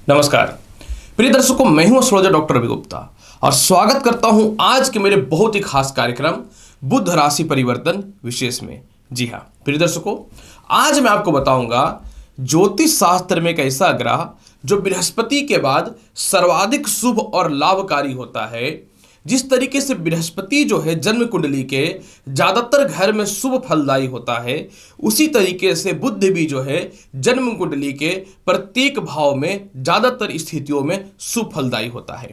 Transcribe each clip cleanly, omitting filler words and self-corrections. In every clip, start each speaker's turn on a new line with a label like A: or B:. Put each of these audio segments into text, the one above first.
A: नमस्कार प्रिय दर्शकों, मैं हूं एस्ट्रोलॉजर डॉक्टर रवि गुप्ता और स्वागत करता हूं आज के मेरे बहुत ही खास कार्यक्रम बुध राशि परिवर्तन विशेष में। जी हां प्रिय दर्शकों, आज मैं आपको बताऊंगा ज्योतिष शास्त्र में एक ऐसा ग्रह जो बृहस्पति के बाद सर्वाधिक शुभ और लाभकारी होता है। जिस तरीके से बृहस्पति जो है जन्म कुंडली के ज्यादातर घर में शुभ फलदायी होता है, उसी तरीके से बुध भी जो है जन्म कुंडली के प्रत्येक भाव में ज्यादातर स्थितियों में शुभ फलदायी होता है।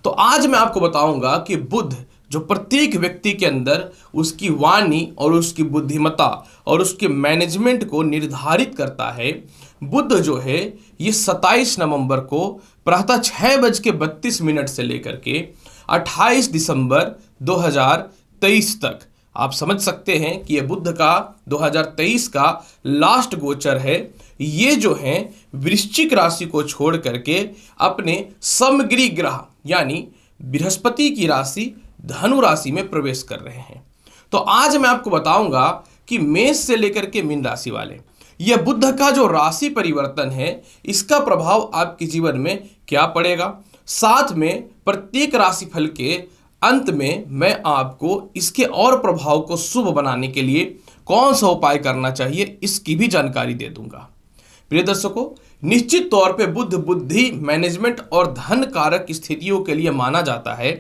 A: तो आज मैं आपको बताऊंगा कि बुध जो प्रत्येक व्यक्ति के अंदर उसकी वाणी और उसकी बुद्धिमत्ता और उसके मैनेजमेंट को निर्धारित करता है। बुध जो है ये 27 नवंबर को प्रातः 6:32 से लेकर के 28 दिसंबर 2023 तक, आप समझ सकते हैं कि यह बुध का 2023 का लास्ट गोचर है। ये जो है वृश्चिक राशि को छोड़ करके अपने समग्री ग्रह यानी बृहस्पति की राशि धनु राशि में प्रवेश कर रहे हैं। तो आज मैं आपको बताऊंगा कि मेष से लेकर के मीन राशि वाले यह बुध का जो राशि परिवर्तन है, इसका प्रभाव आपके जीवन में क्या पड़ेगा। साथ में प्रत्येक राशिफल के अंत में मैं आपको इसके और प्रभाव को शुभ बनाने के लिए कौन सा उपाय करना चाहिए, इसकी भी जानकारी दे दूंगा। प्रिय दर्शकों, निश्चित तौर पे बुध बुद्धि, मैनेजमेंट और धन कारक स्थितियों के लिए माना जाता है,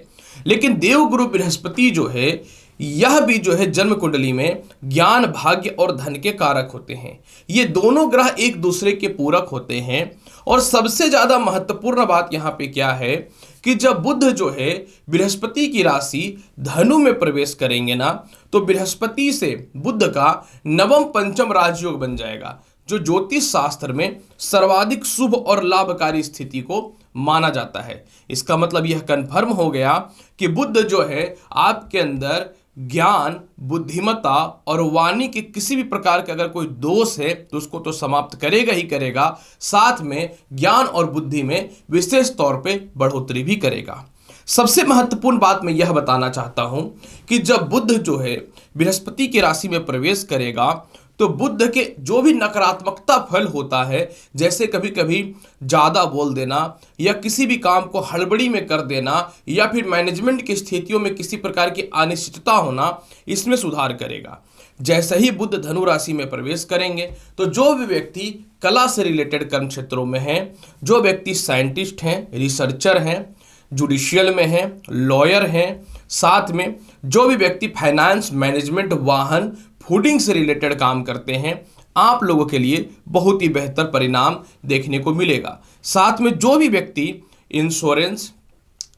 A: लेकिन देवगुरु बृहस्पति जो है यह भी जो है जन्म कुंडली में ज्ञान, भाग्य और धन के कारक होते हैं। ये दोनों ग्रह एक दूसरे के पूरक होते हैं। और सबसे ज्यादा महत्वपूर्ण बात यहाँ पे क्या है कि जब बुध जो है बृहस्पति की राशि धनु में प्रवेश करेंगे ना, तो बृहस्पति से बुध का नवम पंचम राजयोग बन जाएगा, जो ज्योतिष शास्त्र में सर्वाधिक शुभ और लाभकारी स्थिति को माना जाता है। इसका मतलब यह कंफर्म हो गया कि बुध जो है आपके अंदर ज्ञान, बुद्धिमत्ता और वाणी के किसी भी प्रकार के अगर कोई दोष है तो उसको तो समाप्त करेगा ही करेगा, साथ में ज्ञान और बुद्धि में विशेष तौर पे बढ़ोतरी भी करेगा। सबसे महत्वपूर्ण बात मैं यह बताना चाहता हूं कि जब बुध जो है बृहस्पति की राशि में प्रवेश करेगा, तो बुध के जो भी नकारात्मकता फल होता है, जैसे कभी कभी ज़्यादा बोल देना या किसी भी काम को हड़बड़ी में कर देना या फिर मैनेजमेंट की स्थितियों में किसी प्रकार की अनिश्चितता होना, इसमें सुधार करेगा। जैसे ही बुध धनु राशि में प्रवेश करेंगे तो जो भी व्यक्ति कला से रिलेटेड कर्म क्षेत्रों में हैं, जो व्यक्ति साइंटिस्ट हैं, रिसर्चर हैं, जुडिशियल में हैं, लॉयर हैं, साथ में जो भी व्यक्ति फाइनेंस, मैनेजमेंट, वाहन, फूडिंग से रिलेटेड काम करते हैं, आप लोगों के लिए बहुत ही बेहतर परिणाम देखने को मिलेगा। साथ में जो भी व्यक्ति इंश्योरेंस,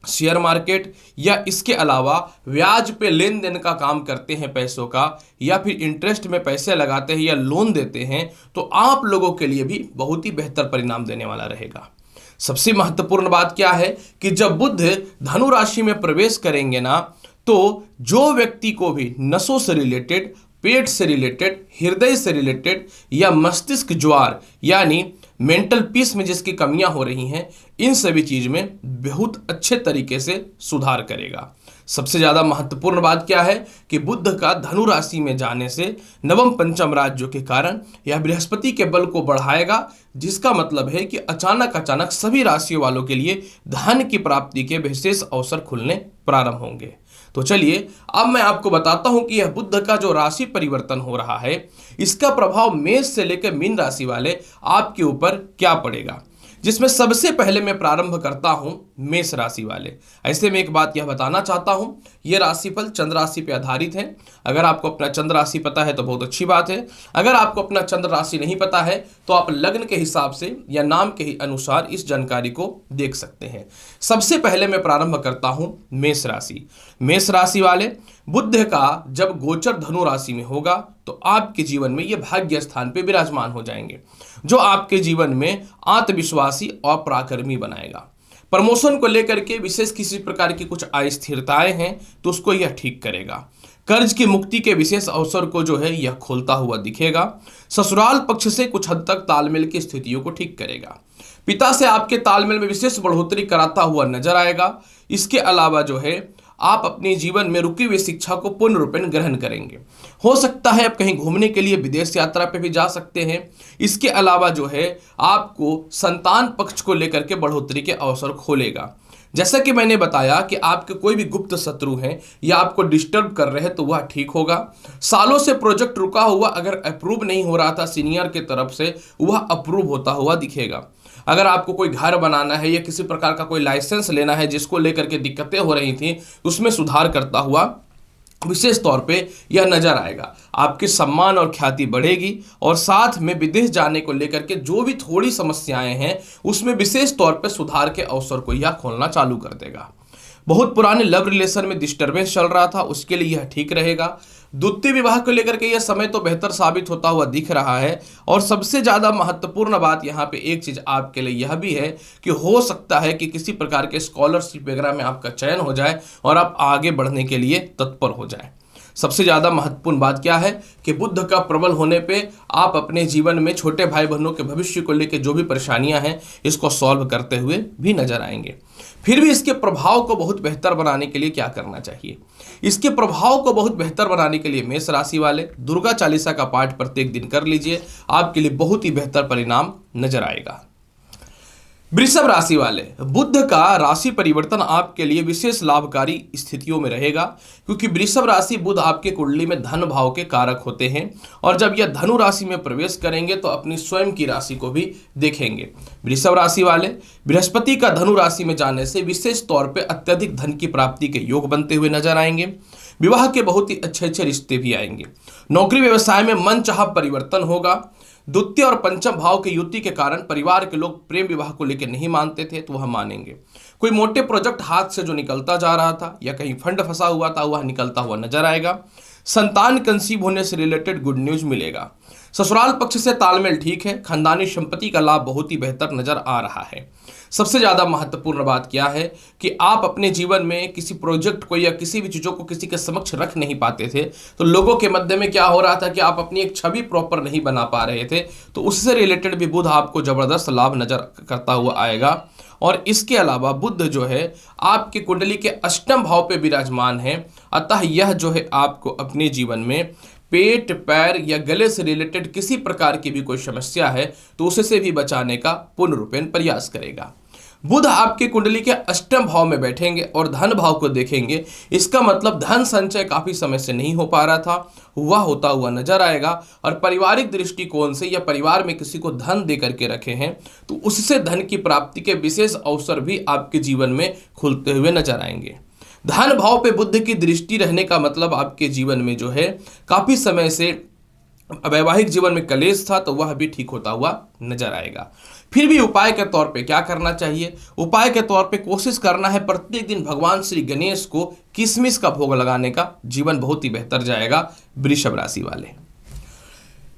A: शेयर मार्केट या इसके अलावा ब्याज पे लेन देन का काम करते हैं पैसों का, या फिर इंटरेस्ट में पैसे लगाते हैं या लोन देते हैं, तो आप लोगों के लिए भी बहुत ही बेहतर परिणाम देने वाला रहेगा। सबसे महत्वपूर्ण बात क्या है कि जब बुध धनु राशि में प्रवेश करेंगे ना, तो जो व्यक्ति को भी नसों से रिलेटेड, पेट से रिलेटेड, हृदय से रिलेटेड या मस्तिष्क ज्वार यानी मेंटल पीस में जिसकी कमियां हो रही हैं, इन सभी चीज में बहुत अच्छे तरीके से सुधार करेगा। सबसे ज्यादा महत्वपूर्ण बात क्या है कि बुध का धनु राशि में जाने से नवम पंचम राज्यों के कारण यह बृहस्पति के बल को बढ़ाएगा, जिसका मतलब है कि अचानक सभी राशियों वालों के लिए धन की प्राप्ति के विशेष अवसर खुलने प्रारंभ होंगे। तो चलिए अब मैं आपको बताता हूं कि यह बुध का जो राशि परिवर्तन हो रहा है, इसका प्रभाव मेष से लेकर मीन राशि वाले आपके ऊपर क्या पड़ेगा, जिसमें सबसे पहले मैं प्रारंभ करता हूं मेष राशि वाले। ऐसे में एक बात यह बताना चाहता हूं, यह राशिफल चंद्र राशि पर आधारित है। अगर आपको अपना चंद्र राशि पता है तो बहुत अच्छी बात है। अगर आपको अपना चंद्र राशि नहीं पता है तो आप लग्न के हिसाब से या नाम के ही अनुसार इस जानकारी को देख सकते हैं। सबसे पहले मैं प्रारंभ करता हूं मेष राशि। मेष राशि वाले, बुध का जब गोचर धनु राशि में होगा तो आपके जीवन में यह भाग्य स्थान पे विराजमान हो जाएंगे, जो आपके जीवन में आत्मविश्वासी और पराक्रमी बनाएगा। प्रमोशन को लेकर के विशेष किसी प्रकार की कुछ अस्थिरताएं हैं तो उसको यह ठीक करेगा। कर्ज की मुक्ति के विशेष अवसर को जो है यह खोलता हुआ दिखेगा। ससुराल पक्ष से कुछ हद तक तालमेल की स्थितियों को ठीक करेगा। पिता से आपके तालमेल में विशेष बढ़ोतरी कराता हुआ नजर आएगा। इसके अलावा जो है आप अपने जीवन में रुकी हुई शिक्षा को पूर्ण रूपेण ग्रहण करेंगे। हो सकता है आप कहीं घूमने के लिए विदेश यात्रा पे भी जा सकते हैं। इसके अलावा जो है आपको संतान पक्ष को लेकर के बढ़ोतरी के अवसर खोलेगा। जैसा कि मैंने बताया कि आपके कोई भी गुप्त शत्रु हैं या आपको डिस्टर्ब कर रहे हैं तो वह ठीक होगा। सालों से प्रोजेक्ट रुका हुआ अगर अप्रूव नहीं हो रहा था सीनियर की तरफ से, वह अप्रूव होता हुआ दिखेगा। अगर आपको कोई घर बनाना है या किसी प्रकार का कोई लाइसेंस लेना है जिसको लेकर के दिक्कतें हो रही थी, उसमें सुधार करता हुआ विशेष तौर पे यह नजर आएगा। आपकी सम्मान और ख्याति बढ़ेगी और साथ में विदेश जाने को लेकर के जो भी थोड़ी समस्याएं हैं उसमें विशेष तौर पे सुधार के अवसर को यह खोलना चालू कर देगा। बहुत पुराने लव रिलेशन में डिस्टर्बेंस चल रहा था, उसके लिए यह ठीक रहेगा। द्वितीय विवाह को लेकर के यह समय तो बेहतर साबित होता हुआ दिख रहा है। और सबसे ज्यादा महत्वपूर्ण बात यहाँ पे एक चीज आपके लिए यह भी है कि हो सकता है कि किसी प्रकार के स्कॉलरशिप वगैरह में आपका चयन हो जाए और आप आगे बढ़ने के लिए तत्पर हो जाए। सबसे ज्यादा महत्वपूर्ण बात क्या है कि बुध का प्रबल होने पे आप अपने जीवन में छोटे भाई बहनों के भविष्य को लेकर जो भी परेशानियां हैं इसको सॉल्व करते हुए भी नजर आएंगे। फिर भी इसके प्रभाव को बहुत बेहतर बनाने के लिए क्या करना चाहिए? इसके प्रभाव को बहुत बेहतर बनाने के लिए मेष राशि वाले दुर्गा चालीसा का पाठ प्रत्येक दिन कर लीजिए, आपके लिए बहुत ही बेहतर परिणाम नजर आएगा। वृषभ राशि वाले बुध का राशि परिवर्तन आपके लिए विशेष लाभकारी स्थितियों में रहेगा, क्योंकि वृषभ राशि बुध आपके कुंडली में धन भाव के कारक होते हैं और जब यह धनु राशि में प्रवेश करेंगे तो अपनी स्वयं की राशि को भी देखेंगे। वृषभ राशि वाले बृहस्पति का धनु राशि में जाने से विशेष तौर पे अत्यधिक धन की प्राप्ति के योग बनते हुए नजर आएंगे। विवाह के बहुत ही अच्छे रिश्ते भी आएंगे। नौकरी व्यवसाय में मनचाहा परिवर्तन होगा। द्वितीय और पंचम भाव की युति के कारण परिवार के लोग प्रेम विवाह को लेकर नहीं मानते थे तो वह मानेंगे। कोई मोटे प्रोजेक्ट हाथ से जो निकलता जा रहा था या कहीं फंड फंसा हुआ था वह निकलता हुआ नजर आएगा। संतान कंसीव होने से रिलेटेड गुड न्यूज मिलेगा। ससुराल पक्ष से तालमेल ठीक है। खानदानी संपत्ति का लाभ बहुत ही बेहतर नजर आ रहा है। सबसे ज्यादा महत्वपूर्ण बात क्या है कि आप अपने जीवन में किसी प्रोजेक्ट को या किसी भी चीजों को किसी के समक्ष रख नहीं पाते थे तो लोगों के मध्य में क्या हो रहा था कि आप अपनी एक छवि प्रॉपर नहीं बना पा रहे थे, तो उससे रिलेटेड भी बुध आपको जबरदस्त लाभ नजर करता हुआ आएगा। और इसके अलावा बुध जो है आपके कुंडली के अष्टम भाव पे विराजमान है, अतः यह जो है आपको अपने जीवन में पेट, पैर या गले से रिलेटेड किसी प्रकार की भी कोई समस्या है तो उससे भी बचाने का पूर्ण रूपेण प्रयास करेगा। बुध आपके कुंडली के अष्टम भाव में बैठेंगे और धन भाव को देखेंगे। इसका मतलब धन संचय काफी समय से नहीं हो पा रहा था, वह होता हुआ नजर आएगा। और पारिवारिक दृष्टिकोण से या परिवार में किसी को धन दे करके रखे हैं तो उससे धन की प्राप्ति के विशेष अवसर भी आपके जीवन में खुलते हुए नजर आएंगे। धन भाव पे बुध की दृष्टि रहने का मतलब आपके जीवन में जो है काफी समय से वैवाहिक जीवन में कलेश था तो वह भी ठीक होता हुआ नजर आएगा। फिर भी उपाय के तौर पे क्या करना चाहिए? उपाय के तौर पे कोशिश करना है प्रत्येक दिन भगवान श्री गणेश को किशमिश का भोग लगाने का, जीवन बहुत ही बेहतर जाएगा। वृषभ राशि वाले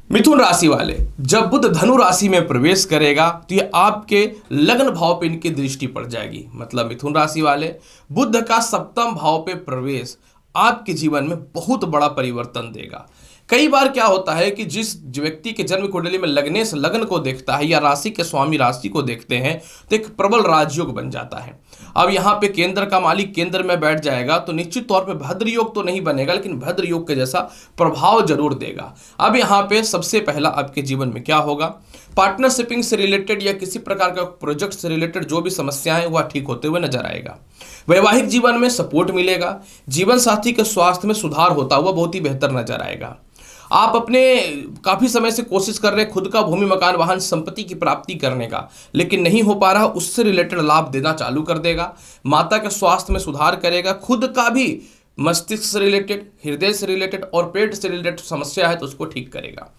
A: मिथुन राशि वाले जब बुध धनु राशि में प्रवेश करेगा तो ये आपके लग्न भाव पे इनकी दृष्टि पड़ जाएगी। मतलब मिथुन राशि वाले बुध का सप्तम भाव पे प्रवेश आपके जीवन में बहुत बड़ा परिवर्तन देगा। कई बार क्या होता है कि जिस व्यक्ति के जन्म कुंडली में लग्नेश लग्न को देखता है या राशि के स्वामी राशि को देखते हैं तो एक प्रबल राजयोग बन जाता है। अब यहाँ पे केंद्र का मालिक केंद्र में बैठ जाएगा तो निश्चित तौर पे भद्र योग तो नहीं बनेगा, लेकिन भद्र योग के जैसा प्रभाव जरूर देगा। अब यहाँ पे सबसे पहला आपके जीवन में क्या होगा? पार्टनरशिपिंग से रिलेटेड या किसी प्रकार का प्रोजेक्ट से रिलेटेड जो भी समस्याएं हैं वह ठीक होते हुए नजर आएगा। वैवाहिक जीवन में सपोर्ट मिलेगा। जीवन साथी के स्वास्थ्य में सुधार होता हुआ बहुत ही बेहतर नजर आएगा। आप अपने काफी समय से कोशिश कर रहे हैं खुद का भूमि मकान वाहन संपत्ति की प्राप्ति करने का, लेकिन नहीं हो पा रहा, उससे रिलेटेड लाभ देना चालू कर देगा। माता के स्वास्थ्य में सुधार करेगा। खुद का भी मस्तिष्क से रिलेटेड, हृदय से रिलेटेड और पेट से रिलेटेड समस्या है तो उसको ठीक करेगा।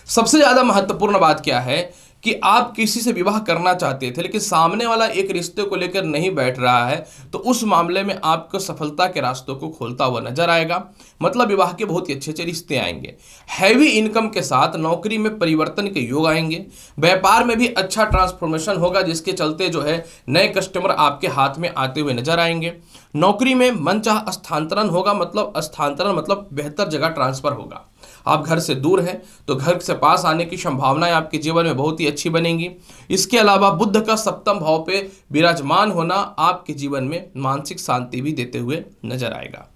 A: सबसे ज्यादा महत्वपूर्ण बात क्या है कि आप किसी से विवाह करना चाहते थे लेकिन सामने वाला एक रिश्ते को लेकर नहीं बैठ रहा है तो उस मामले में आपको सफलता के रास्तों को खोलता हुआ नजर आएगा। मतलब विवाह के बहुत ही अच्छे रिश्ते आएंगे। हैवी इनकम के साथ नौकरी में परिवर्तन के योग आएंगे। व्यापार में भी अच्छा ट्रांसफॉर्मेशन होगा जिसके चलते जो है नए कस्टमर आपके हाथ में आते हुए नजर आएंगे। नौकरी में मनचाहा स्थानांतरण होगा। मतलब स्थानांतरण मतलब बेहतर जगह ट्रांसफर होगा। आप घर से दूर हैं तो घर से पास आने की संभावनाएं आपके जीवन में बहुत ही अच्छी बनेंगी। इसके अलावा बुध का सप्तम भाव पे विराजमान होना आपके जीवन में मानसिक शांति भी देते हुए नजर आएगा।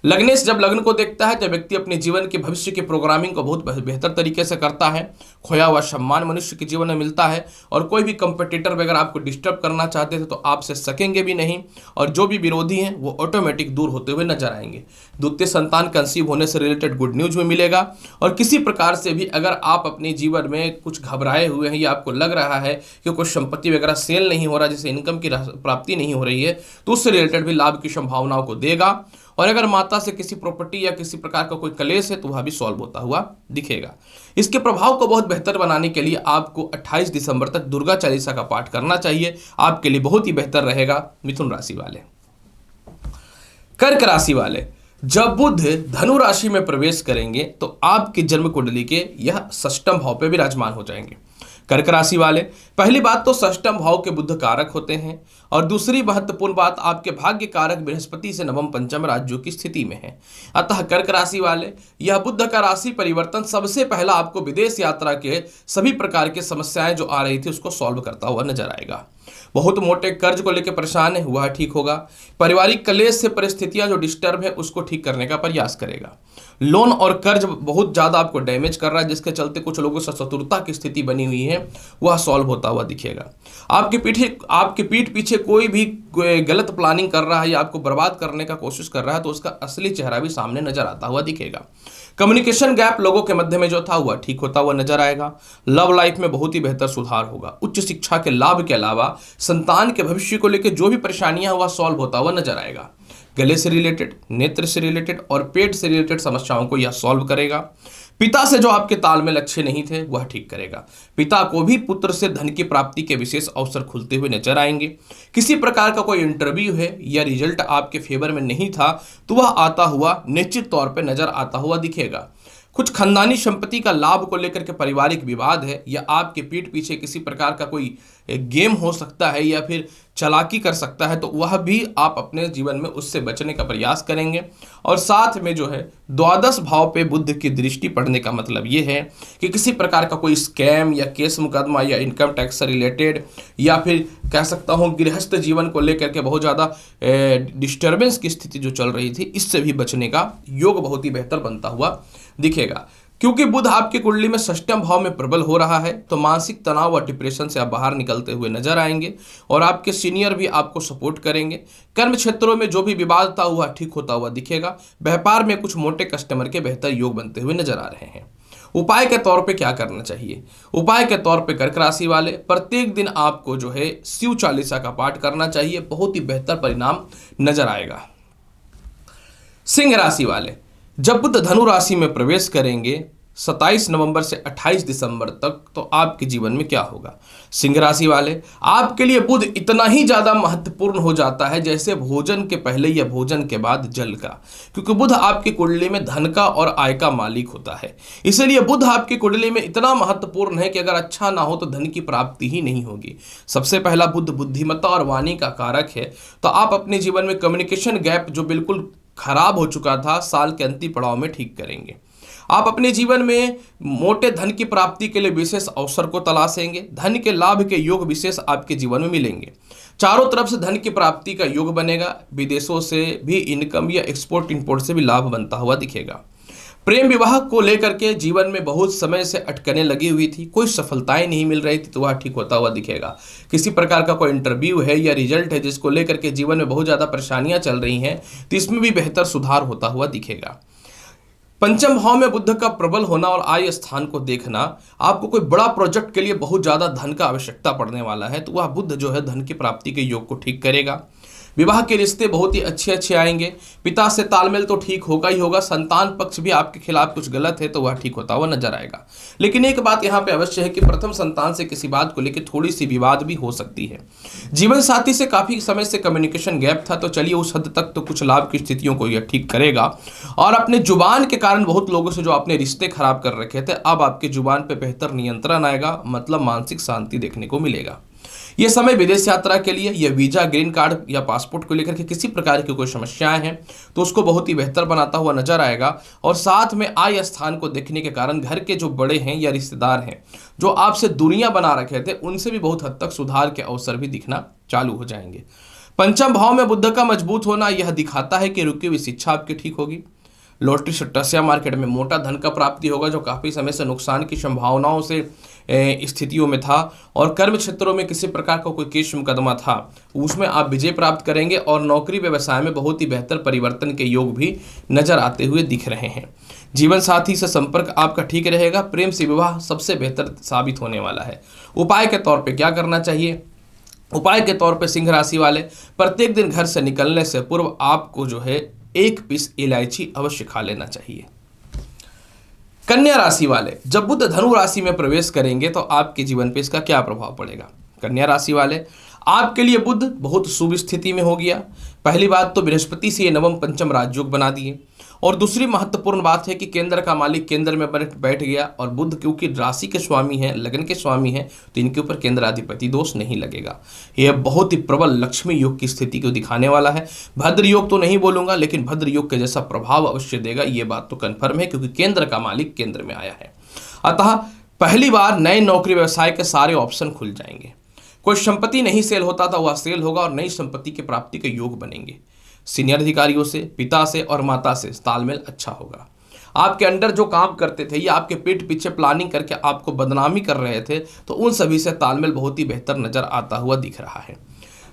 A: लग्नेश जब लग्न को देखता है तो व्यक्ति अपने जीवन के भविष्य की प्रोग्रामिंग को बहुत बेहतर तरीके से करता है। खोया हुआ सम्मान मनुष्य के जीवन में मिलता है और कोई भी कंपटीटर वगैरह आपको डिस्टर्ब करना चाहते थे तो आपसे सकेंगे भी नहीं, और जो भी विरोधी हैं वो ऑटोमेटिक दूर होते हुए नजर आएंगे। द्वितीय संतान कंसीव होने से रिलेटेड गुड न्यूज में मिलेगा। और किसी प्रकार से भी अगर आप अपने जीवन में कुछ घबराए हुए हैं या आपको लग रहा है कि कुछ संपत्ति वगैरह सेल नहीं हो रहा, जैसे इनकम की प्राप्ति नहीं हो रही है, तो उससे रिलेटेड भी लाभ की संभावनाओं को देगा। और अगर माता से किसी प्रॉपर्टी या किसी प्रकार का कोई कलेश है तो वह भी सॉल्व होता हुआ दिखेगा। इसके प्रभाव को बहुत बेहतर बनाने के लिए आपको 28 दिसंबर तक दुर्गा चालीसा का पाठ करना चाहिए, आपके लिए बहुत ही बेहतर रहेगा। मिथुन राशि वाले, कर्क राशि वाले, जब बुध धनु राशि में प्रवेश करेंगे तो आपकी जन्म कुंडली के यह षष्ठम भाव पे विराजमान हो जाएंगे। कर्क राशि वाले, पहली बात तो षष्ठम भाव के बुध कारक होते हैं, और दूसरी महत्वपूर्ण बात आपके भाग्य कारक बृहस्पति से नवम पंचम राज्यों की स्थिति में है। अतः कर्क राशि वाले, यह बुध का राशि परिवर्तन सबसे पहला आपको विदेश यात्रा के सभी प्रकार की समस्याएं जो आ रही थी उसको सॉल्व करता हुआ नजर आएगा। बहुत मोटे कर्ज को लेकर परेशान है वह ठीक होगा। पारिवारिक कलेश से परिस्थितियां जो डिस्टर्ब है उसको ठीक करने का प्रयास करेगा। लोन और कर्ज बहुत ज्यादा आपको डैमेज कर रहा है, जिसके चलते कुछ लोगों से शत्रुता की स्थिति बनी हुई है, वह सॉल्व होता हुआ दिखेगा। आपके पीठ पीछे कोई भी गलत प्लानिंग कर रहा है या आपको बर्बाद करने का कोशिश कर रहा है तो उसका असली चेहरा भी सामने नजर आता हुआ दिखेगा। कम्युनिकेशन गैप लोगों के मध्य में जो था वह ठीक होता हुआ नजर आएगा। लव लाइफ में बहुत ही बेहतर सुधार होगा। उच्च शिक्षा के लाभ के अलावा संतान के भविष्य को लेकर जो भी परेशानियां वह सॉल्व होता हुआ नजर आएगा। गले से रिलेटेड, नेत्र से रिलेटेड और पेट से रिलेटेड समस्याओं को यह सॉल्व करेगा। पिता से जो आपके तालमेल अच्छे नहीं थे वह ठीक करेगा। पिता को भी पुत्र से धन की प्राप्ति के विशेष अवसर खुलते हुए नजर आएंगे। किसी प्रकार का कोई इंटरव्यू है या रिजल्ट आपके फेवर में नहीं था तो वह आता हुआ निश्चित तौर पर नजर आता हुआ दिखेगा। कुछ खानदानी संपत्ति का लाभ को लेकर के पारिवारिक विवाद है या आपके पीठ पीछे किसी प्रकार का कोई गेम हो सकता है या फिर चालाकी कर सकता है तो वह भी आप अपने जीवन में उससे बचने का प्रयास करेंगे। और साथ में जो है द्वादश भाव पे बुध की दृष्टि पड़ने का मतलब ये है कि किसी प्रकार का कोई स्कैम या केस मुकदमा या इनकम टैक्स से रिलेटेड या फिर कह सकता हूँ गृहस्थ जीवन को लेकर के बहुत ज़्यादा डिस्टर्बेंस की स्थिति जो चल रही थी इससे भी बचने का योग बहुत ही बेहतर बनता हुआ दिखेगा। क्योंकि बुध आपकी कुंडली में षष्ठम भाव में प्रबल हो रहा है तो मानसिक तनाव और डिप्रेशन से आप बाहर निकलते हुए नजर आएंगे और आपके सीनियर भी आपको सपोर्ट करेंगे। कर्म क्षेत्रों में जो भी विवाद था वह ठीक होता हुआ दिखेगा। व्यापार में कुछ मोटे कस्टमर के बेहतर योग बनते हुए नजर आ रहे हैं। उपाय के तौर पे क्या करना चाहिए? उपाय के तौर पे कर्क राशि वाले प्रत्येक दिन आपको जो है शिव चालीसा का पाठ करना चाहिए, बहुत ही बेहतर परिणाम नजर आएगा। सिंह राशि वाले, जब बुध धनु राशि में प्रवेश करेंगे 27 नवंबर से 28 दिसंबर तक तो आपके जीवन में क्या होगा? सिंह राशि वाले, आपके लिए बुध इतना ही ज्यादा महत्वपूर्ण हो जाता है जैसे भोजन के पहले या भोजन के बाद जल का, क्योंकि बुध आपकी कुंडली में धन का और आय का मालिक होता है। इसलिए बुध आपकी कुंडली में इतना महत्वपूर्ण है कि अगर अच्छा ना हो तो धन की प्राप्ति ही नहीं होगी। सबसे पहला बुध बुद्धिमत्ता और वाणी का कारक है, तो आप अपने जीवन में कम्युनिकेशन गैप जो बिल्कुल खराब हो चुका था साल के अंतिम पड़ाव में ठीक करेंगे। आप अपने जीवन में मोटे धन की प्राप्ति के लिए विशेष अवसर को तलाशेंगे। धन के लाभ के योग विशेष आपके जीवन में मिलेंगे। चारों तरफ से धन की प्राप्ति का योग बनेगा। विदेशों से भी इनकम या एक्सपोर्ट इंपोर्ट से भी लाभ बनता हुआ दिखेगा। प्रेम विवाह को लेकर के जीवन में बहुत समय से अटकने लगी हुई थी, कोई सफलताएं नहीं मिल रही थी तो वह ठीक होता हुआ दिखेगा। किसी प्रकार का कोई इंटरव्यू है या रिजल्ट है जिसको लेकर के जीवन में बहुत ज़्यादा परेशानियां चल रही हैं तो इसमें भी बेहतर सुधार होता हुआ दिखेगा। पंचम भाव में बुध का प्रबल होना और आय स्थान को देखना, आपको कोई बड़ा प्रोजेक्ट के लिए बहुत ज़्यादा धन का आवश्यकता पड़ने वाला है तो वह बुध जो है धन की प्राप्ति के योग को ठीक करेगा। विवाह के रिश्ते बहुत ही अच्छे आएंगे। पिता से तालमेल तो ठीक होगा ही होगा। संतान पक्ष भी आपके खिलाफ कुछ गलत है तो वह ठीक होता हुआ नजर आएगा। लेकिन एक बात यहाँ पे अवश्य है कि प्रथम संतान से किसी बात को लेकर थोड़ी सी विवाद भी हो सकती है। जीवन साथी से काफी समय से कम्युनिकेशन गैप था तो चलिए उस हद तक तो कुछ लाभ की स्थितियों को यह ठीक करेगा। और अपने जुबान के कारण बहुत लोगों से जो आपने रिश्ते खराब कर रखे थे अब आपके जुबान पे बेहतर नियंत्रण आएगा, मतलब मानसिक शांति देखने को मिलेगा। ये समय विदेश यात्रा के लिए या वीजा, ग्रीन कार्ड या पासपोर्ट को लेकर के किसी प्रकार की कोई समस्याएं हैं तो उसको बहुत ही बेहतर बनाता हुआ नजर आएगा। और साथ में आय स्थान को देखने के कारण घर के जो बड़े हैं या रिश्तेदार हैं जो आपसे दूरियां बना रखे थे उनसे भी बहुत हद तक सुधार के अवसर भी दिखना चालू हो जाएंगे। पंचम भाव में बुध का मजबूत होना यह दिखाता है कि रुकी हुई शिक्षा आपकी ठीक होगी। लॉटरी सट्टा शेयर मार्केट में मोटा धन का प्राप्ति होगा जो काफ़ी समय से नुकसान की संभावनाओं से स्थितियों में था, और कर्म क्षेत्रों में किसी प्रकार का कोई केस मुकदमा था उसमें आप विजय प्राप्त करेंगे। और नौकरी व्यवसाय में बहुत ही बेहतर परिवर्तन के योग भी नजर आते हुए दिख रहे हैं। जीवन साथी से संपर्क आपका ठीक रहेगा। प्रेम से विवाह सबसे बेहतर साबित होने वाला है। उपाय के तौर पर क्या करना चाहिए? उपाय के तौर पर सिंह राशि वाले प्रत्येक दिन घर से निकलने से पूर्व आपको जो है 1 पीस इलायची अवश्य खा लेना चाहिए। कन्या राशि वाले, जब बुध धनु राशि में प्रवेश करेंगे तो आपके जीवन पे इसका क्या प्रभाव पड़ेगा? कन्या राशि वाले, आपके लिए बुध बहुत शुभ स्थिति में हो गया। पहली बात तो बृहस्पति से ये नवम पंचम राजयोग बना दिए, और दूसरी महत्वपूर्ण बात है कि केंद्र का मालिक केंद्र में बैठ गया, और बुध क्योंकि राशि के स्वामी हैं, लगन के स्वामी हैं, तो इनके ऊपर केंद्राधिपति दोष नहीं लगेगा। यह बहुत ही प्रबल लक्ष्मी योग की स्थिति को दिखाने वाला है। भद्र योग तो नहीं बोलूंगा, लेकिन भद्र योग के जैसा प्रभाव अवश्य देगा, ये बात तो कन्फर्म है, क्योंकि केंद्र का मालिक केंद्र में आया है। अतः पहली बार नए नौकरी व्यवसाय के सारे ऑप्शन खुल जाएंगे। कोई संपत्ति नहीं सेल होता था वह सेल होगा, और नई संपत्ति की प्राप्ति के योग बनेंगे। सीनियर अधिकारियों से, पिता से और माता से तालमेल अच्छा होगा। आपके अंडर जो काम करते थे या आपके पीठ पीछे प्लानिंग करके आपको बदनामी कर रहे थे, तो उन सभी से तालमेल बहुत ही बेहतर नजर आता हुआ दिख रहा है।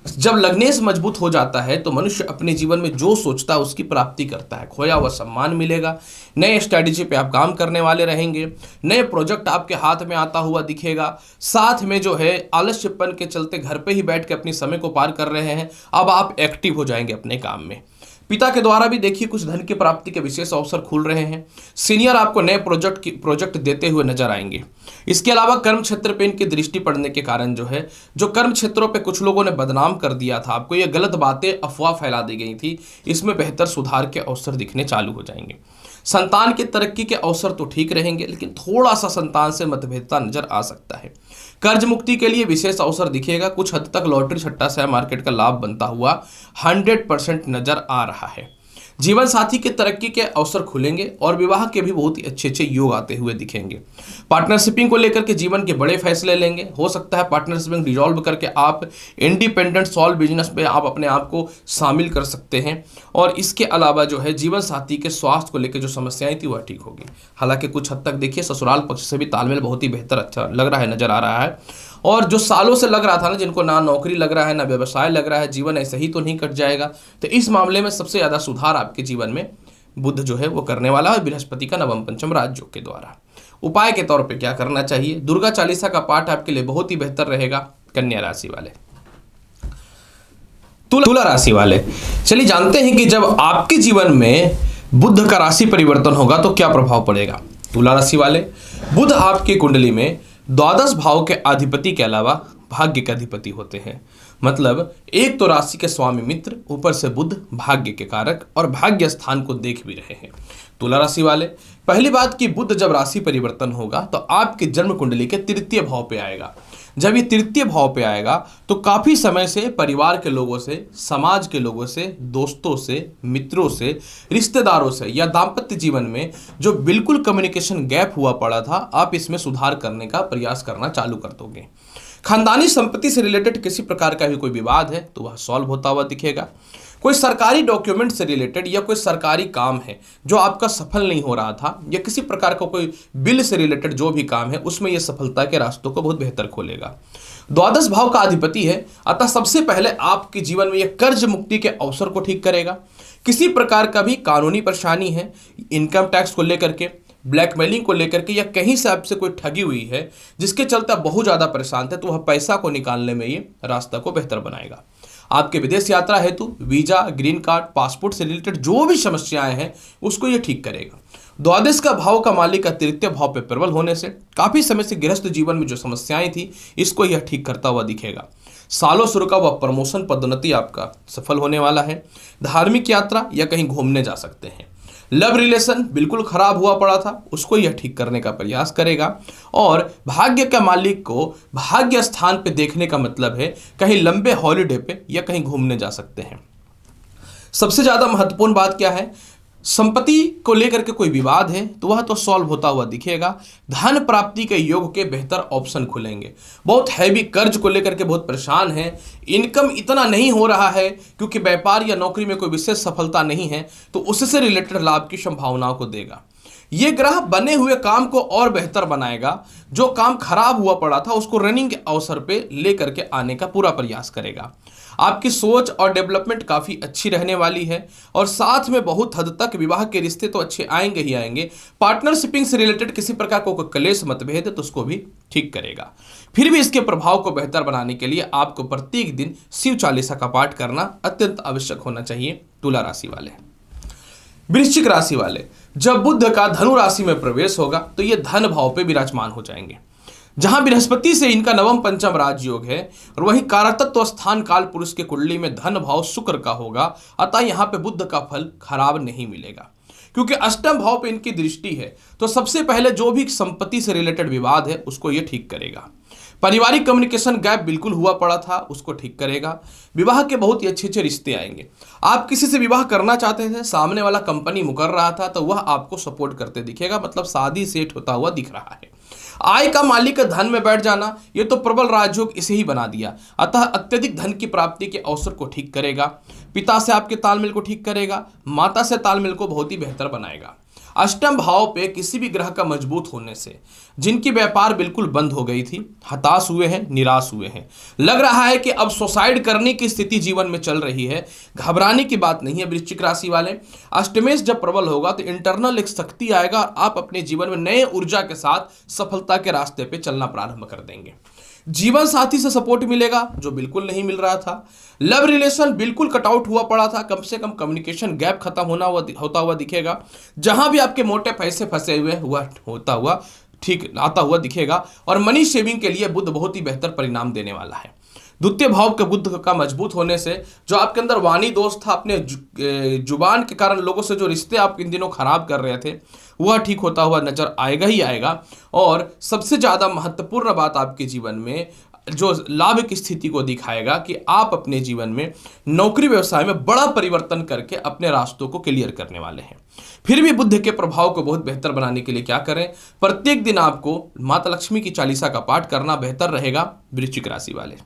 A: जब लग्नेश मजबूत हो जाता है तो मनुष्य अपने जीवन में जो सोचता है उसकी प्राप्ति करता है। खोया हुआ सम्मान मिलेगा। नए स्ट्रैटेजी पे आप काम करने वाले रहेंगे। नए प्रोजेक्ट आपके हाथ में आता हुआ दिखेगा। साथ में जो है आलस्यपन के चलते घर पे ही बैठ के अपने समय को पार कर रहे हैं, अब आप एक्टिव हो जाएंगे अपने काम में। पिता के द्वारा भी देखिए कुछ धन की प्राप्ति के विशेष अवसर खुल रहे हैं। सीनियर आपको नए प्रोजेक्ट देते हुए नजर आएंगे। इसके अलावा कर्म क्षेत्र पे इनकी दृष्टि पड़ने के कारण जो कर्म क्षेत्रों पे कुछ लोगों ने बदनाम कर दिया था आपको, ये गलत बातें अफवाह फैला दी गई थी, इसमें बेहतर सुधार के अवसर दिखने चालू हो जाएंगे। संतान की तरक्की के अवसर तो ठीक रहेंगे, लेकिन थोड़ा सा संतान से मतभेदता नजर आ सकता है। कर्ज मुक्ति के लिए विशेष अवसर दिखेगा। कुछ हद तक लॉटरी सट्टा शेयर मार्केट का लाभ बनता हुआ 100% नजर आ रहा है। जीवन साथी के तरक्की के अवसर खुलेंगे और विवाह के भी बहुत ही अच्छे अच्छे योग आते हुए दिखेंगे। पार्टनरशिपिंग को लेकर के जीवन के बड़े फैसले लेंगे। हो सकता है पार्टनरशिपिंग डिसॉल्व करके आप इंडिपेंडेंट सॉल्व बिजनेस में आप अपने आप को शामिल कर सकते हैं। और इसके अलावा जो है जीवन साथी के स्वास्थ्य को लेकर जो समस्याएं थी वह ठीक होगी। हालांकि कुछ हद तक देखिए ससुराल पक्ष से भी तालमेल बहुत ही बेहतर अच्छा लग रहा है, नजर आ रहा है। और जो सालों से लग रहा था ना, जिनको ना नौकरी लग रहा है ना व्यवसाय लग रहा है, जीवन ऐसे ही तो नहीं कट जाएगा, तो इस मामले में सबसे ज्यादा सुधार आपके जीवन में बुध जो है वो करने वाला है बृहस्पति का नवम पंचम राजयोग के द्वारा। उपाय के तौर पे क्या करना चाहिए? दुर्गा चालीसा का पाठ आपके लिए बहुत ही बेहतर रहेगा। कन्या राशि वाले, तुला राशि वाले, चलिए जानते हैं कि जब आपके जीवन में बुध का राशि परिवर्तन होगा तो क्या प्रभाव पड़ेगा। तुला राशि वाले, बुध आपकी कुंडली में द्वादश भाव के अधिपति के अलावा भाग्य के अधिपति होते हैं। मतलब एक तो राशि के स्वामी मित्र, ऊपर से बुध भाग्य के कारक और भाग्य स्थान को देख भी रहे हैं। तुला राशि वाले, पहली बात कि बुध जब राशि परिवर्तन होगा तो आपकी जन्म कुंडली के तृतीय भाव पे आएगा। जब ये तृतीय भाव पे आएगा तो काफी समय से परिवार के लोगों से, समाज के लोगों से, दोस्तों से, मित्रों से, रिश्तेदारों से या दाम्पत्य जीवन में जो बिल्कुल कम्युनिकेशन गैप हुआ पड़ा था, आप इसमें सुधार करने का प्रयास करना चालू कर दोगे। खानदानी संपत्ति से रिलेटेड किसी प्रकार का भी कोई विवाद है तो वह सॉल्व होता हुआ दिखेगा। कोई सरकारी डॉक्यूमेंट से रिलेटेड या कोई सरकारी काम है जो आपका सफल नहीं हो रहा था, या किसी प्रकार का कोई बिल से रिलेटेड जो भी काम है उसमें यह सफलता के रास्तों को बहुत बेहतर खोलेगा। द्वादश भाव का अधिपति है, अतः सबसे पहले आपके जीवन में यह कर्ज मुक्ति के अवसर को ठीक करेगा। किसी प्रकार का भी कानूनी परेशानी है, इनकम टैक्स को लेकर के, ब्लैकमेलिंग को लेकर के, या कहीं से आपसे कोई ठगी हुई है जिसके चलते आप बहुत ज्यादा परेशान थे, तो वह पैसा को निकालने में ये रास्ता को बेहतर बनाएगा। आपके विदेश यात्रा हेतु वीजा, ग्रीन कार्ड, पासपोर्ट से रिलेटेड जो भी समस्याएं हैं उसको ये ठीक करेगा। द्वादश का भाव का मालिक का तृतीय भाव पे प्रबल होने से काफी समय से गृहस्थ जीवन में जो समस्याएं थी इसको यह ठीक करता हुआ दिखेगा। सालों से रुका हुआ प्रमोशन, पदोन्नति आपका सफल होने वाला है। धार्मिक यात्रा या कहीं घूमने जा सकते हैं। लव रिलेशन बिल्कुल खराब हुआ पड़ा था, उसको यह ठीक करने का प्रयास करेगा। और भाग्य के मालिक को भाग्य स्थान पे देखने का मतलब है कहीं लंबे हॉलिडे पे या कहीं घूमने जा सकते हैं। सबसे ज्यादा महत्वपूर्ण बात क्या है, संपत्ति को लेकर के कोई विवाद है तो वह तो सॉल्व होता हुआ दिखेगा। धन प्राप्ति के योग के बेहतर ऑप्शन खुलेंगे। बहुत हैवी कर्ज को लेकर के बहुत परेशान हैं, इनकम इतना नहीं हो रहा है क्योंकि व्यापार या नौकरी में कोई विशेष सफलता नहीं है, तो उससे रिलेटेड लाभ की संभावनाओं को देगा। ये ग्रह बने हुए काम को और बेहतर बनाएगा। जो काम खराब हुआ पड़ा था उसको रनिंग के अवसर पे लेकर के आने का पूरा प्रयास करेगा। आपकी सोच और डेवलपमेंट काफी अच्छी रहने वाली है और साथ में बहुत हद तक विवाह के रिश्ते तो अच्छे आएंगे ही आएंगे। पार्टनरशिपिंग से रिलेटेड किसी प्रकार का कोई क्लेश मतभेद है तो उसको भी ठीक करेगा। फिर भी इसके प्रभाव को बेहतर बनाने के लिए आपको प्रत्येक दिन शिव चालीसा का पाठ करना अत्यंत आवश्यक होना चाहिए। तुला राशि वाले। वृश्चिक राशि वाले, जब बुध का धनु राशि में प्रवेश होगा तो ये धन भाव पे विराजमान हो जाएंगे, जहां बृहस्पति से इनका नवम पंचम राजयोग है और वही कारतत्व स्थान काल पुरुष के कुंडली में धन भाव शुक्र का होगा। अतः यहां पे बुध का फल खराब नहीं मिलेगा क्योंकि अष्टम भाव पे इनकी दृष्टि है। तो सबसे पहले जो भी संपत्ति से रिलेटेड विवाद है उसको ये ठीक करेगा। पारिवारिक कम्युनिकेशन गैप बिल्कुल हुआ पड़ा था उसको ठीक करेगा। विवाह के बहुत ही अच्छे अच्छे रिश्ते आएंगे। आप किसी से विवाह करना चाहते थे, सामने वाला कंपनी मुकर रहा था तो वह आपको सपोर्ट करते दिखेगा, मतलब शादी सेट होता हुआ दिख रहा है। आय का मालिक धन में बैठ जाना ये तो प्रबल राजयोग इसे ही बना दिया, अतः अत्यधिक धन की प्राप्ति के अवसर को ठीक करेगा। पिता से आपके तालमेल को ठीक करेगा, माता से तालमेल को बहुत ही बेहतर बनाएगा। अष्टम भाव पे किसी भी ग्रह का मजबूत होने से जिनकी व्यापार बिल्कुल बंद हो गई थी, हताश हुए हैं, निराश हुए हैं, लग रहा है कि अब सुसाइड करने की स्थिति जीवन में चल रही है, घबराने की बात नहीं है। वृश्चिक राशि वाले, अष्टमेश जब प्रबल होगा तो इंटरनल एक शक्ति आएगा और आप अपने जीवन में नए ऊर्जा के साथ सफलता के रास्ते पे चलना प्रारंभ कर देंगे। जीवन साथी से सपोर्ट मिलेगा जो बिल्कुल नहीं मिल रहा था। लव रिलेशन बिल्कुल कटआउट हुआ पड़ा था, कम से कम कम्युनिकेशन गैप खत्म होता हुआ दिखेगा। जहां भी आपके मोटे पैसे फंसे हुए होता हुआ ठीक आता हुआ दिखेगा। और मनी सेविंग के लिए बुध बहुत ही बेहतर परिणाम देने वाला है। द्वितीय भाव के बुध का मजबूत होने से जो आपके अंदर वाणी दोष था, अपने जुबान के कारण लोगों से जो रिश्ते आप इन दिनों खराब कर रहे थे वह ठीक होता हुआ नजर आएगा ही आएगा। और सबसे ज्यादा महत्वपूर्ण बात आपके जीवन में जो लाभ की स्थिति को दिखाएगा कि आप अपने जीवन में नौकरी व्यवसाय में बड़ा परिवर्तन करके अपने रास्तों को क्लियर करने वाले हैं। फिर भी बुध के प्रभाव को बहुत बेहतर बनाने के लिए क्या करें, प्रत्येक दिन आपको माता लक्ष्मी की चालीसा का पाठ करना बेहतर रहेगा। वृश्चिक राशि वाले।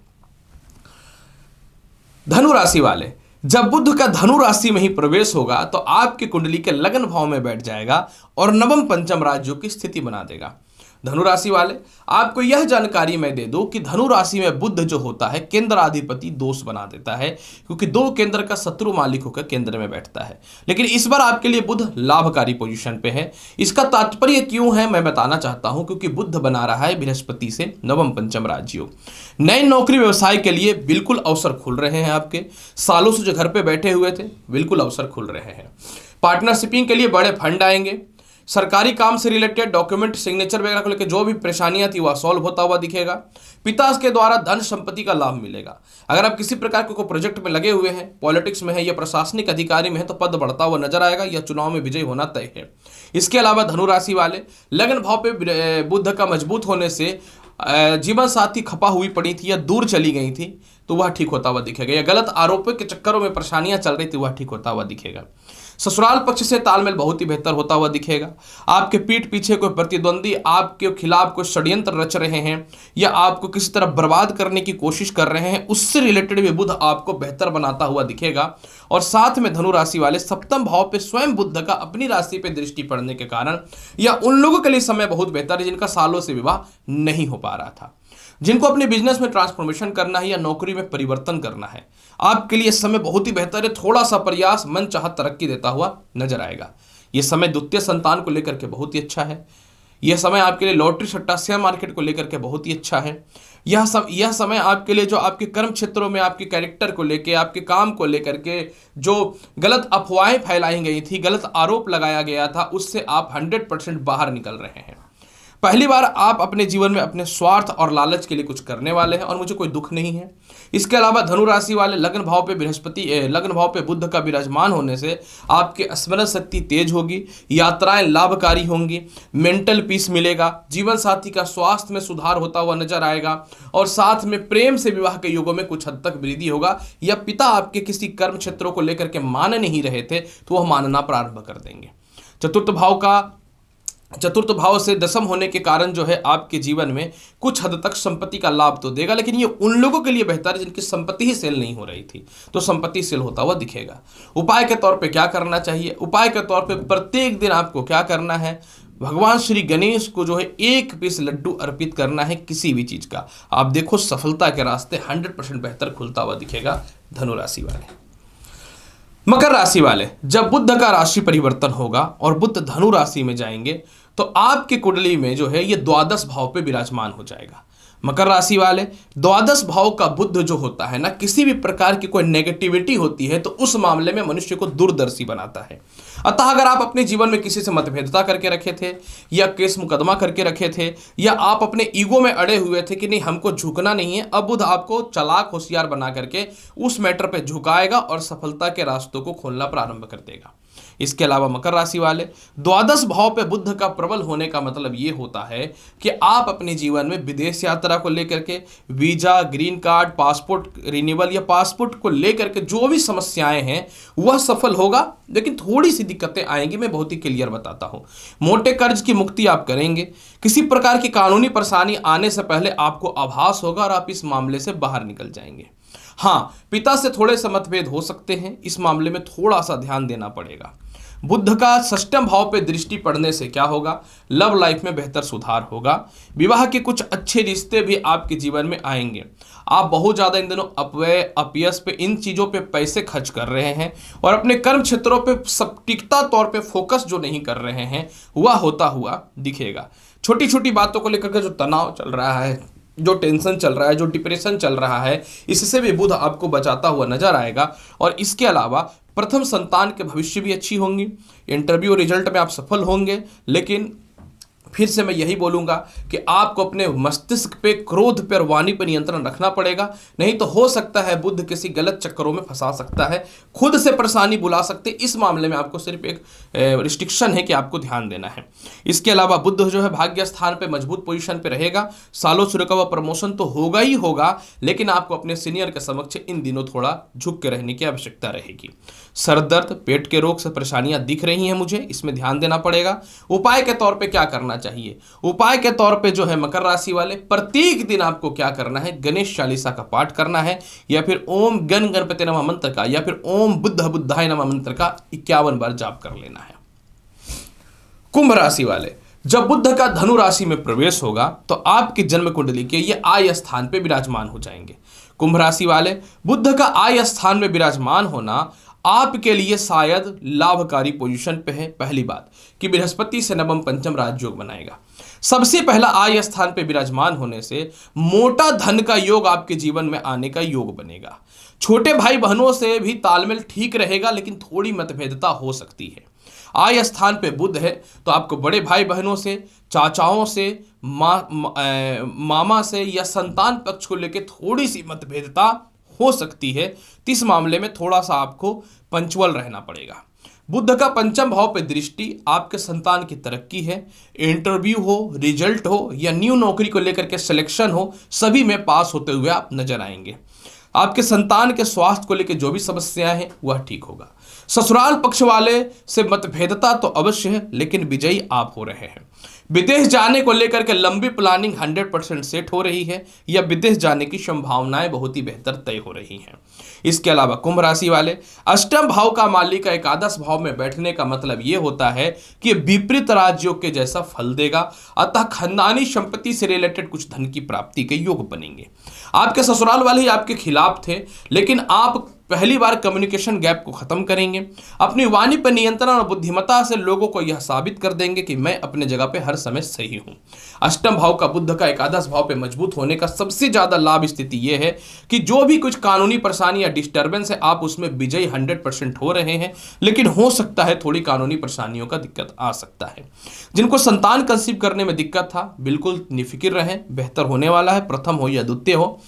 A: धनु राशि वाले, जब बुध का धनु राशि में ही प्रवेश होगा तो आपकी कुंडली के लगन भाव में बैठ जाएगा और नवम पंचम राजयोग की स्थिति बना देगा। धनु राशि वाले, आपको यह जानकारी मैं दे दूं कि धनु राशि में बुध जो होता है केंद्राधिपति दोष बना देता है, क्योंकि दो केंद्र का शत्रु मालिक होकर केंद्र में बैठता है। लेकिन इस बार आपके लिए बुध लाभकारी पोजीशन पे है। इसका तात्पर्य क्यों है मैं बताना चाहता हूं, क्योंकि बुध बना रहा है बृहस्पति से नवम पंचम राजयोग। नए नौकरी व्यवसाय के लिए बिल्कुल अवसर खुल रहे हैं। आपके सालों से जो घर पे बैठे हुए थे बिल्कुल अवसर खुल रहे हैं। पार्टनरशिपिंग के लिए बड़े फंड आएंगे। सरकारी काम से रिलेटेड डॉक्यूमेंट सिग्नेचर वगैरह को लेकर जो भी परेशानियां थी वह सॉल्व होता हुआ दिखेगा। पिता के द्वारा धन संपत्ति का लाभ मिलेगा। अगर आप किसी प्रकार के कोई प्रोजेक्ट में लगे हुए हैं, पॉलिटिक्स में है या प्रशासनिक अधिकारी में है तो पद बढ़ता हुआ नजर आएगा या चुनाव में विजयी होना तय है। इसके अलावा धनु राशि वाले, लगन भाव पे बुध का मजबूत होने से जीवन साथी खपा हुई पड़ी थी या दूर चली गई थी तो वह ठीक होता हुआ दिखेगा, या गलत आरोपों के चक्करों में परेशानियां चल रही थी वह ठीक होता हुआ दिखेगा। ससुराल पक्ष से तालमेल बहुत ही बेहतर होता हुआ दिखेगा। आपके पीठ पीछे कोई प्रतिद्वंदी आपके खिलाफ कोई षड्यंत्र रच रहे हैं या आपको किसी तरह बर्बाद करने की कोशिश कर रहे हैं, उससे रिलेटेड भी बुध आपको बेहतर बनाता हुआ दिखेगा। और साथ में धनु राशि वाले, सप्तम भाव पे स्वयं बुध का अपनी राशि पे दृष्टि पड़ने के कारण या उन लोगों के लिए समय बहुत बेहतर है जिनका सालों से विवाह नहीं हो पा रहा था, जिनको अपने बिजनेस में ट्रांसफॉर्मेशन करना है या नौकरी में परिवर्तन करना है। आपके लिए समय बहुत ही बेहतर है। थोड़ा सा प्रयास मन चाहत तरक्की देता हुआ नजर आएगा। यह समय द्वितीय संतान को लेकर के बहुत ही अच्छा है। यह समय आपके लिए लॉटरी सट्टा शेयर मार्केट को लेकर के बहुत ही अच्छा है। यह समय आपके लिए जो आपके कर्म क्षेत्रों में आपके कैरेक्टर को लेकर, आपके काम को लेकर के जो गलत अफवाहें फैलाई गई थी, गलत आरोप लगाया गया था, उससे आप 100% बाहर निकल रहे हैं। पहली बार आप अपने जीवन में अपने स्वार्थ और लालच के लिए कुछ करने वाले हैं और मुझे कोई दुख नहीं है। इसके अलावा धनु राशि वाले लग्न भाव पे लग्न भाव पे बुध का विराजमान होने से आपकी स्मरण शक्ति तेज होगी, यात्राएं लाभकारी होंगी, मेंटल पीस मिलेगा, जीवन साथी का स्वास्थ्य में सुधार होता हुआ नजर आएगा और साथ में प्रेम से विवाह के युगों में कुछ हद तक वृद्धि होगा, या पिता आपके किसी कर्म क्षेत्रों को लेकर के मान नहीं रहे थे तो वह मानना प्रारंभ कर देंगे। चतुर्थ भाव से दशम होने के कारण जो है आपके जीवन में कुछ हद तक संपत्ति का लाभ तो देगा, लेकिन ये उन लोगों के लिए बेहतर है जिनकी संपत्ति ही सेल नहीं हो रही थी, तो संपत्ति सेल होता हुआ दिखेगा। उपाय के तौर पे क्या करना चाहिए? उपाय के तौर पे प्रत्येक दिन आपको क्या करना है? भगवान श्री गणेश को जो है 1 पीस लड्डू अर्पित करना है किसी भी चीज का। आप देखो सफलता के रास्ते 100% बेहतर खुलता हुआ दिखेगा। धनु राशि वाले। मकर राशि वाले, जब बुध का राशि परिवर्तन होगा और बुध धनु राशि में जाएंगे तो आपकी कुंडली में जो है ये द्वादश भाव पे विराजमान हो जाएगा। मकर राशि वाले, द्वादश भाव का बुध जो होता है ना, किसी भी प्रकार की कोई नेगेटिविटी होती है तो उस मामले में मनुष्य को दूरदर्शी बनाता है। अतः अगर आप अपने जीवन में किसी से मतभेदता करके रखे थे या केस मुकदमा करके रखे थे या आप अपने ईगो में अड़े हुए थे कि नहीं हमको झुकना नहीं है, अब बुध आपको चालाक होशियार बना करके उस मैटर पे झुकाएगा और सफलता के रास्तों को खोलना प्रारंभ कर देगा। इसके अलावा मकर राशि वाले, द्वादश भाव पे बुध का प्रबल होने का मतलब ये होता है कि आप अपने जीवन में विदेश यात्रा को लेकर के, visa, green card, passport renewal या पासपोर्ट को लेकर के जो भी समस्याएं हैं वह सफल होगा, लेकिन थोड़ी सी दिक्कतें आएंगी। मैं बहुत ही क्लियर बताता हूं। मोटे कर्ज की मुक्ति आप करेंगे। किसी प्रकार की कानूनी परेशानी आने से पहले आपको आभास होगा और आप इस मामले से बाहर निकल जाएंगे। हाँ, पिता से थोड़े से मतभेद हो सकते हैं, इस मामले में थोड़ा सा ध्यान देना पड़ेगा। बुध का षष्ठम भाव पे दृष्टि पड़ने से क्या होगा? लव लाइफ में बेहतर सुधार होगा। विवाह के कुछ अच्छे रिश्ते भी आपके जीवन में आएंगे। आप बहुत ज़्यादा इन दिनों अपव्यय, अपयश पे, इन चीज़ों पे पैसे खर्च कर रहे हैं और अपने कर्म क्षेत्रों पे सटीकता तौर पे फोकस जो नहीं कर रहे हैं वह होता हुआ दिखेगा। छोटी छोटी बातों को लेकर के जो तनाव चल रहा है, जो टेंशन चल रहा है, जो डिप्रेशन चल रहा है, इससे भी बुध आपको बचाता हुआ नजर आएगा। और इसके अलावा प्रथम संतान के भविष्य भी अच्छी होंगी। इंटरव्यू रिजल्ट में आप सफल होंगे, लेकिन फिर से मैं यही बोलूंगा कि आपको अपने मस्तिष्क पे, क्रोध पे और वाणी पे नियंत्रण रखना पड़ेगा, नहीं तो हो सकता है बुध किसी गलत चक्करों में फंसा सकता है, खुद से परेशानी बुला सकते। इस मामले में आपको सिर्फ एक रिस्ट्रिक्शन है कि आपको ध्यान देना है। इसके अलावा बुध जो है भाग्य स्थान पे मजबूत पोजीशन पे रहेगा। सालों से रुका हुआ प्रमोशन तो होगा ही होगा, लेकिन आपको अपने सीनियर के समक्ष इन दिनों थोड़ा झुक के रहने की आवश्यकता रहेगी। सर दर्द, पेट के रोग से परेशानियां दिख रही हैं मुझे, इसमें ध्यान देना पड़ेगा। उपाय के तौर पे क्या करना चाहिए? उपाय के तौर पे जो है मकर राशि वाले, प्रत्येक दिन आपको क्या करना है? गणेश चालीसा का पाठ करना है, या फिर ओम गण गणपति नमः मंत्र का, या फिर ओम बुद्ध बुद्धाय नमः मंत्र का 51 बार जाप कर लेना है। कुंभ राशि वाले, जब बुध का धनु राशि में प्रवेश होगा तो आपकी जन्म कुंडली के ये आय स्थान पे विराजमान हो जाएंगे। कुंभ राशि वाले, बुध का आय स्थान में विराजमान होना आपके लिए शायद लाभकारी पोजीशन पे है। पहली बात कि बृहस्पति से नवम पंचम राजयोग बनाएगा। सबसे पहला आय स्थान पे विराजमान होने से मोटा धन का योग आपके जीवन में आने का योग बनेगा। छोटे भाई बहनों से भी तालमेल ठीक रहेगा, लेकिन थोड़ी मतभेदता हो सकती है। आय स्थान पे बुध है तो आपको बड़े भाई बहनों से, चाचाओं से, मामा से या संतान पक्ष को लेकर थोड़ी सी मतभेदता हो सकती है। तो इस मामले में थोड़ा सा आपको पंचुअल रहना पड़ेगा। बुध का पंचम भाव पे दृष्टि आपके संतान की तरक्की है। इंटरव्यू हो, रिजल्ट हो या न्यू नौकरी को लेकर के सिलेक्शन हो, सभी में पास होते हुए आप नजर आएंगे। आपके संतान के स्वास्थ्य को लेकर जो भी समस्याएं हैं वह ठीक होगा। ससुराल पक्ष वाले से मतभेदता तो अवश्य है, लेकिन विजयी आप हो रहे हैं। विदेश जाने को लेकर के लंबी प्लानिंग 100% सेट हो रही है, या विदेश जाने की संभावनाएं बहुत ही बेहतर तय हो रही हैं। इसके अलावा कुंभ राशि वाले, अष्टम भाव का मालिक का एकादश भाव में बैठने का मतलब यह होता है कि विपरीत राजयोग के जैसा फल देगा। अतः खानदानी संपत्ति से रिलेटेड कुछ धन की प्राप्ति के योग बनेंगे। आपके ससुराल वाले ही आपके खिलाफ थे, लेकिन आप पहली बार कम्युनिकेशन गैप को खत्म करेंगे, अपनी वाणी पर नियंत्रण और बुद्धिमत्ता से लोगों को यह साबित कर देंगे कि मैं अपने जगह पे हर समय सही हूं। अष्टम भाव का बुध का एकादश भाव पे मजबूत होने का सबसे ज्यादा लाभ स्थिति यह है कि जो भी कुछ कानूनी परेशानी या डिस्टर्बेंस है आप उसमें विजयी 100% हो रहे हैं, लेकिन हो सकता है थोड़ी कानूनी परेशानियों का दिक्कत आ सकता है। जिनको संतान कंसीव करने में दिक्कत था बिल्कुल निफिक्र रहें, बेहतर होने वाला है, प्रथम हो या द्वितीय हो।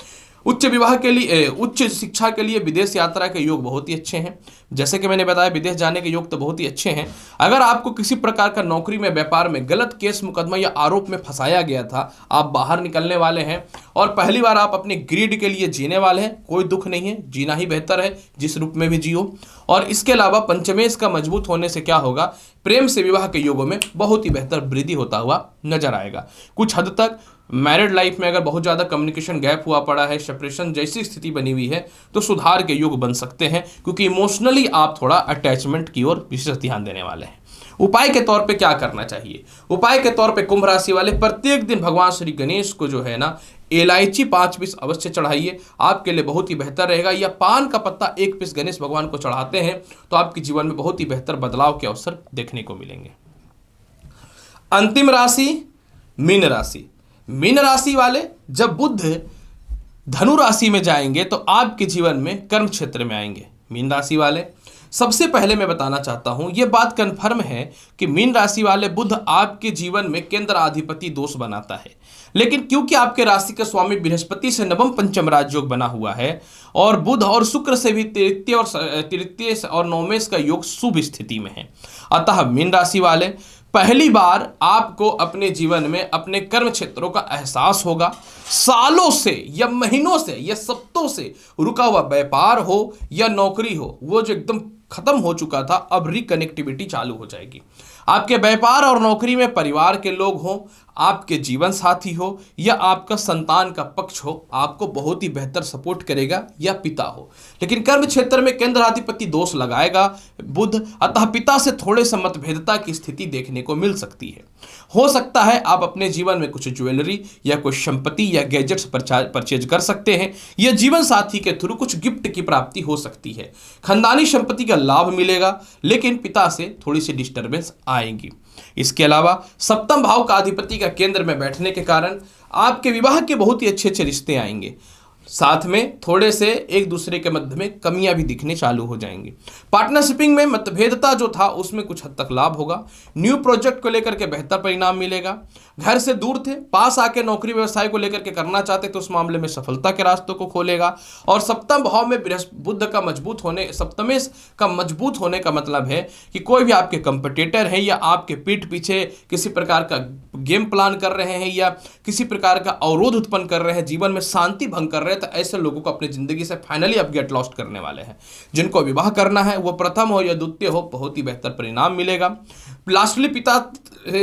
A: उच्च विवाह के लिए उच्च शिक्षा के लिए विदेश यात्रा के योग बहुत ही अच्छे हैं। जैसे कि मैंने बताया विदेश जाने के योग तो बहुत ही अच्छे हैं। अगर आपको किसी प्रकार का नौकरी में व्यापार में गलत केस मुकदमा या आरोप में फंसाया गया था, आप बाहर निकलने वाले हैं और पहली बार आप अपने ग्रीड के लिए जीने वाले हैं। कोई दुख नहीं है, जीना ही बेहतर है, जिस रूप में भी जियो। और इसके अलावा पंचमेश का मजबूत होने से क्या होगा, प्रेम से विवाह के योगों में बहुत ही बेहतर वृद्धि होता हुआ नजर आएगा। कुछ हद तक मैरिड लाइफ में अगर बहुत ज़्यादा कम्युनिकेशन गैप हुआ पड़ा है, सेपरेशन जैसी स्थिति बनी हुई है, तो सुधार के योग बन सकते हैं, क्योंकि इमोशनली आप थोड़ा अटैचमेंट की ओर विशेष ध्यान देने वाले हैं। उपाय के तौर पे क्या करना चाहिए? उपाय के तौर पे कुंभ राशि वाले प्रत्येक दिन भगवान श्री गणेश को जो है ना इलायची 5 पीस अवश्य चढ़ाइए, आपके लिए बहुत ही बेहतर रहेगा। या पान का पत्ता 1 पीस गणेश भगवान को चढ़ाते हैं तो आपके जीवन में बहुत ही बेहतर बदलाव के अवसर देखने को मिलेंगे। अंतिम राशि मीन राशि। मीन राशि वाले जब बुध धनु राशि में जाएंगे तो आपके जीवन में कर्म क्षेत्र में आएंगे। मीन राशि वाले सबसे पहले मैं बताना चाहता हूं, यह बात कन्फर्म है कि मीन राशि वाले बुध आपके जीवन में केंद्र अधिपति दोष बनाता है, लेकिन क्योंकि आपके राशि के स्वामी बृहस्पति से नवम पंचम राजयोग बना हुआ है और बुध और शुक्र से भी तृतीय और नवमेश का योग शुभ स्थिति में है, अतः मीन राशि वाले पहली बार आपको अपने जीवन में अपने कर्म क्षेत्रों का एहसास होगा। सालों से या महीनों से या सप्ताहों से रुका हुआ व्यापार हो या नौकरी हो, वो जो एकदम खत्म हो चुका था, अब रिकनेक्टिविटी चालू हो जाएगी। आपके व्यापार और नौकरी में परिवार के लोग हों, आपके जीवन साथी हो या आपका संतान का पक्ष हो, आपको बहुत ही बेहतर सपोर्ट करेगा, या पिता हो। लेकिन कर्म क्षेत्र में केंद्राधिपति दोष लगाएगा बुध, अतः पिता से थोड़े से मतभेदता की स्थिति देखने को मिल सकती है। हो सकता है आप अपने जीवन में कुछ ज्वेलरी या कुछ संपत्ति या गैजेट्स परचेज कर सकते हैं, या जीवन साथी के थ्रू कुछ गिफ्ट की प्राप्ति हो सकती है। खानदानी संपत्ति का लाभ मिलेगा, लेकिन पिता से थोड़ी सी डिस्टर्बेंस आएगी। इसके अलावा सप्तम भाव का अधिपति का केंद्र में बैठने के कारण आपके विवाह के बहुत ही अच्छे अच्छे रिश्ते आएंगे, साथ में थोड़े से एक दूसरे के मध्य में कमियां भी दिखने चालू हो जाएंगी। पार्टनरशिपिंग में मतभेदता जो था उसमें कुछ हद तक लाभ होगा। न्यू प्रोजेक्ट को लेकर के बेहतर परिणाम मिलेगा। घर से दूर थे, पास आके नौकरी व्यवसाय को लेकर के करना चाहते तो उस मामले में सफलता के रास्तों को खोलेगा। और सप्तम भाव में बुध का मजबूत होने, सप्तमेश का मजबूत होने का मतलब है कि कोई भी आपके कंपटीटर है या आपके पीठ पीछे किसी प्रकार का गेम प्लान कर रहे हैं या किसी प्रकार का अवरोध उत्पन्न कर रहे हैं, जीवन में शांति भंग कर रहे हैं, तो ऐसे लोगों को अपनी जिंदगी से फाइनली अब गेट लॉस्ट करने वाले हैं। जिनको विवाह करना है वो प्रथम हो या द्वितीय हो, बहुत ही बेहतर परिणाम मिलेगा। लास्टली पिता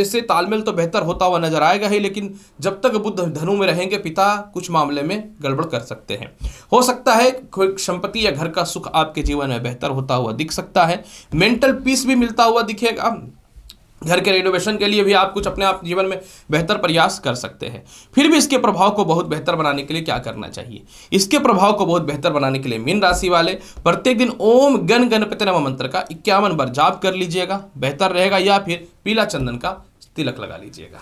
A: से तालमेल तो बेहतर होता हुआ नजर आएगा ही, लेकिन जब तक बुध धनु में रहेंगे पिता कुछ मामले में गड़बड़ कर सकते हैं। हो सकता है कोई संपत्ति या घर का सुख आपके जीवन में बेहतर होता हुआ दिख सकता है। मेंटल पीस भी मिलता हुआ दिखेगा। घर के रेनोवेशन के लिए भी आप कुछ अपने आप जीवन में बेहतर प्रयास कर सकते हैं। फिर भी इसके प्रभाव को बहुत बेहतर बनाने के लिए क्या करना चाहिए? इसके प्रभाव को बहुत बेहतर बनाने के लिए मीन राशि वाले प्रत्येक दिन ओम गण गणपति नमः मंत्र का 51 बार जाप कर लीजिएगा, बेहतर रहेगा। या फिर पीला चंदन का तिलक लगा लीजिएगा।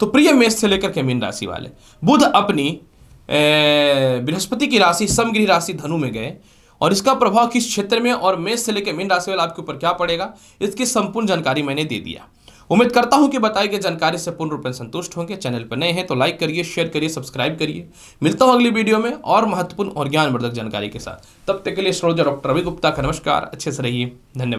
A: तो प्रिय मेष से लेकर के मीन राशि वाले, बुध अपनी बृहस्पति की राशि समगृह राशि धनु में गए और इसका प्रभाव किस क्षेत्र में और मेष से लेकर मीन राशि वाले आपके ऊपर क्या पड़ेगा, इसकी संपूर्ण जानकारी मैंने दे दिया। उम्मीद करता हूं कि बताई गई जानकारी से पूर्ण रूप में संतुष्ट होंगे। चैनल पर नए हैं तो लाइक करिए, शेयर करिए, सब्सक्राइब करिए। मिलता हूं अगली वीडियो में और महत्वपूर्ण और ज्ञानवर्धक जानकारी के साथ। तब तक के लिए श्रोता डॉक्टर रवि गुप्ता का नमस्कार। अच्छे से रहिए। धन्यवाद।